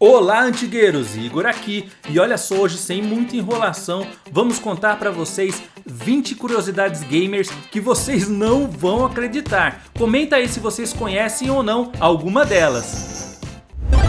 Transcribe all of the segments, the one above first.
Olá antigueiros, Igor aqui, e olha só, hoje sem muita enrolação, vamos contar pra vocês 20 curiosidades gamers que vocês não vão acreditar. Comenta aí se vocês conhecem ou não alguma delas.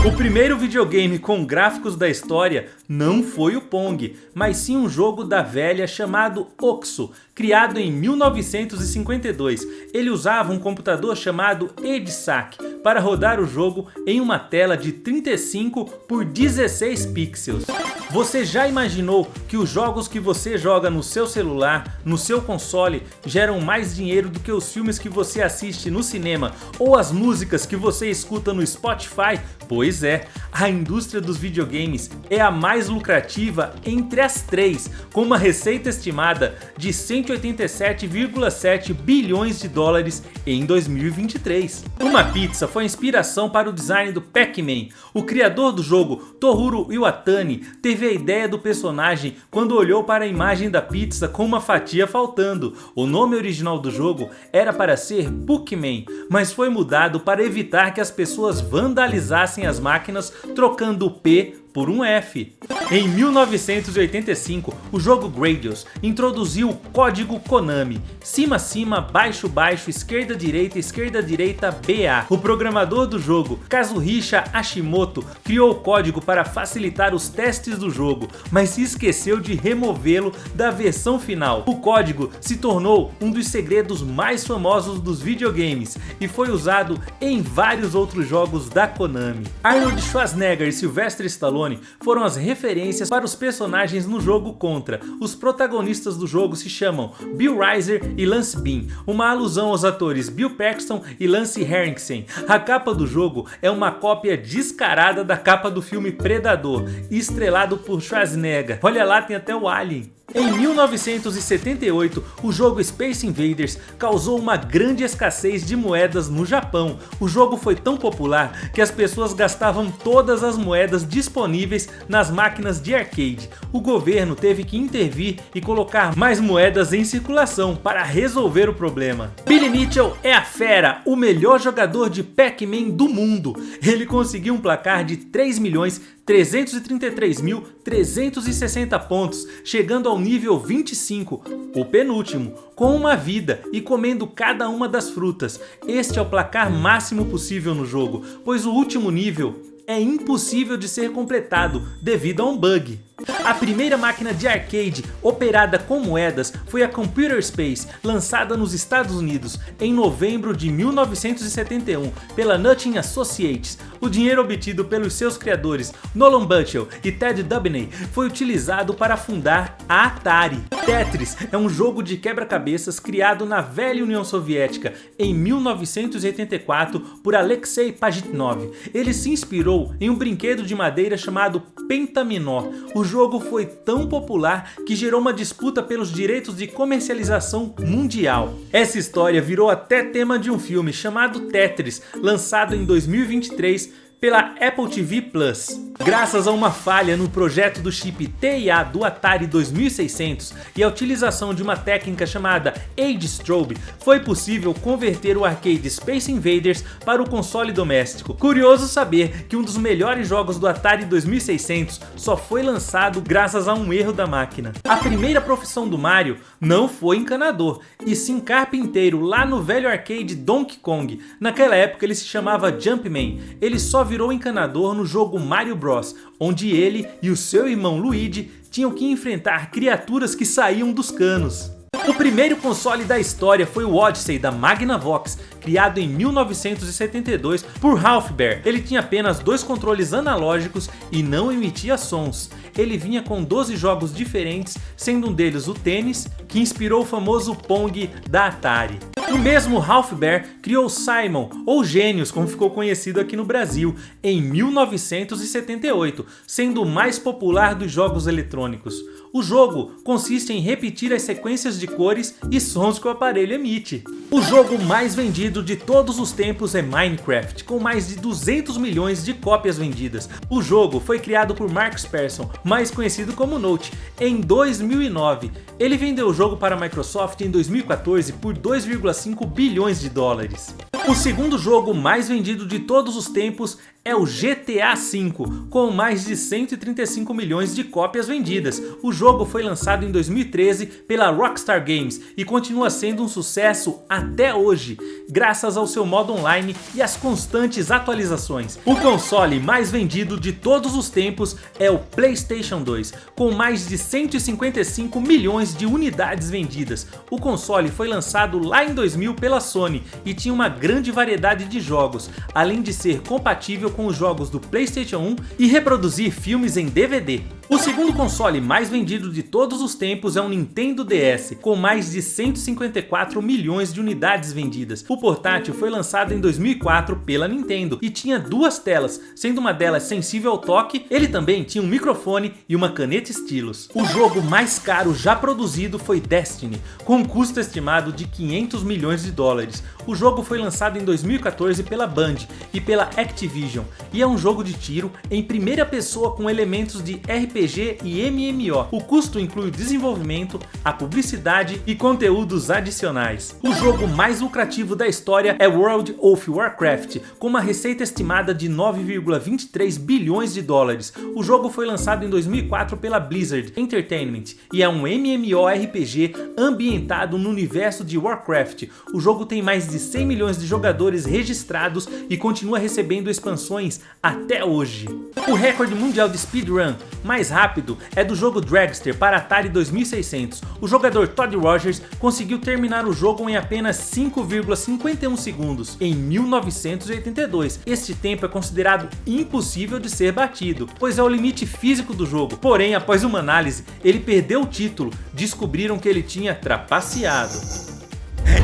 O primeiro videogame com gráficos da história não foi o Pong, mas sim um jogo da velha chamado Oxo, criado em 1952. Ele usava um computador chamado EDSAC para rodar o jogo em uma tela de 35 por 16 pixels. Você já imaginou que os jogos que você joga no seu celular, no seu console, geram mais dinheiro do que os filmes que você assiste no cinema ou as músicas que você escuta no Spotify? Pois é, a indústria dos videogames é a mais lucrativa entre as três, com uma receita estimada de 187,7 bilhões de dólares em 2023. Uma pizza foi a inspiração para o design do Pac-Man. O criador do jogo, Tohru Iwatani, teve a ideia do personagem quando olhou para a imagem da pizza com uma fatia faltando. O nome original do jogo era para ser Puckman, mas foi mudado para evitar que as pessoas vandalizassem as máquinas trocando o P por um F. Em 1985, o jogo Gradius introduziu o código Konami, cima cima, baixo baixo, esquerda direita BA. O programador do jogo, Kazuhisa Hashimoto, criou o código para facilitar os testes do jogo, mas se esqueceu de removê-lo da versão final. O código se tornou um dos segredos mais famosos dos videogames e foi usado em vários outros jogos da Konami. Arnold Schwarzenegger e Sylvester Stallone foram as referências para os personagens no jogo Contra. Os protagonistas do jogo se chamam Bill Rizer e Lance Bean, uma alusão aos atores Bill Paxton e Lance Henriksen. A capa do jogo é uma cópia descarada da capa do filme Predador, estrelado por Schwarzenegger. Olha lá, tem até o Alien. Em 1978, o jogo Space Invaders causou uma grande escassez de moedas no Japão. O jogo foi tão popular que as pessoas gastavam todas as moedas disponíveis nas máquinas de arcade. O governo teve que intervir e colocar mais moedas em circulação para resolver o problema. Billy Mitchell é a fera, o melhor jogador de Pac-Man do mundo. Ele conseguiu um placar de 3.333.360 pontos, chegando ao nível 25, o penúltimo, com uma vida e comendo cada uma das frutas. Este é o placar máximo possível no jogo, pois o último nível é impossível de ser completado devido a um bug. A primeira máquina de arcade operada com moedas foi a Computer Space, lançada nos Estados Unidos em novembro de 1971 pela Nothing Associates. O dinheiro obtido pelos seus criadores Nolan Bushnell e Ted Dabney foi utilizado para fundar a Atari. Tetris é um jogo de quebra-cabeças criado na velha União Soviética em 1984 por Alexei Pajitnov. Ele se inspirou em um brinquedo de madeira chamado Pentaminó. O jogo foi tão popular que gerou uma disputa pelos direitos de comercialização mundial. Essa história virou até tema de um filme chamado Tetris, lançado em 2023 pela Apple TV Plus. Graças a uma falha no projeto do chip TIA do Atari 2600 e a utilização de uma técnica chamada Age Strobe, foi possível converter o arcade Space Invaders para o console doméstico. Curioso saber que um dos melhores jogos do Atari 2600 só foi lançado graças a um erro da máquina. A primeira profissão do Mario não foi encanador, e sim carpinteiro lá no velho arcade Donkey Kong. Naquela época ele se chamava Jumpman. Ele só virou encanador no jogo Mario Bros, onde ele e o seu irmão Luigi tinham que enfrentar criaturas que saíam dos canos. O primeiro console da história foi o Odyssey da Magnavox, criado em 1972 por Ralph Baer. Ele tinha apenas 2 controles analógicos e não emitia sons. Ele vinha com 12 jogos diferentes, sendo um deles o tênis, que inspirou o famoso Pong da Atari. O mesmo Ralph Baer criou o Simon, ou Gênios, como ficou conhecido aqui no Brasil, em 1978, sendo o mais popular dos jogos eletrônicos. O jogo consiste em repetir as sequências de cores e sons que o aparelho emite. O jogo mais vendido de todos os tempos é Minecraft, com mais de 200 milhões de cópias vendidas. O jogo foi criado por Marcus Persson, mais conhecido como Note, em 2009. Ele vendeu o jogo para a Microsoft em 2014 por 2,5 bilhões de dólares. O segundo jogo mais vendido de todos os tempos é o GTA V, com mais de 135 milhões de cópias vendidas. O jogo foi lançado em 2013 pela Rockstar Games e continua sendo um sucesso até hoje, graças ao seu modo online e às constantes atualizações. O console mais vendido de todos os tempos é o PlayStation 2, com mais de 155 milhões de unidades vendidas. O console foi lançado lá em 2000 pela Sony e tinha uma grande variedade de jogos, além de ser compatível com os jogos do PlayStation 1 e reproduzir filmes em DVD. O segundo console mais vendido de todos os tempos é o Nintendo DS, com mais de 154 milhões de unidades vendidas. O portátil foi lançado em 2004 pela Nintendo e tinha duas telas, sendo uma delas sensível ao toque. Ele também tinha um microfone e uma caneta stylus. O jogo mais caro já produzido foi Destiny, com um custo estimado de 500 milhões de dólares. O jogo foi lançado em 2014 pela Band e pela Activision e é um jogo de tiro em primeira pessoa com elementos de RPG e MMO. O custo inclui o desenvolvimento, a publicidade e conteúdos adicionais. O jogo mais lucrativo da história é World of Warcraft, com uma receita estimada de 9,23 bilhões de dólares. O jogo foi lançado em 2004 pela Blizzard Entertainment e é um MMORPG ambientado no universo de Warcraft. O jogo tem mais de 100 milhões de jogadores registrados e continua recebendo expansões até hoje. O recorde mundial de speedrun mais rápido é do jogo Dragster para Atari 2600. O jogador Todd Rogers conseguiu terminar o jogo em apenas 5,51 segundos em 1982. Este tempo é considerado impossível de ser batido, pois é o limite físico do jogo. Porém, após uma análise, ele perdeu o título. Descobriram que ele tinha trapaceado.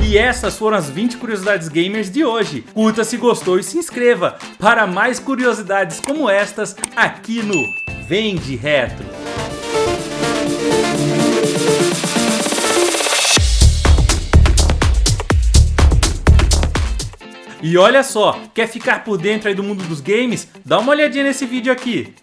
E essas foram as 20 curiosidades gamers de hoje. Curta se gostou e se inscreva para mais curiosidades como estas aqui no Vende Retro. E olha só, quer ficar por dentro aí do mundo dos games? Dá uma olhadinha nesse vídeo aqui.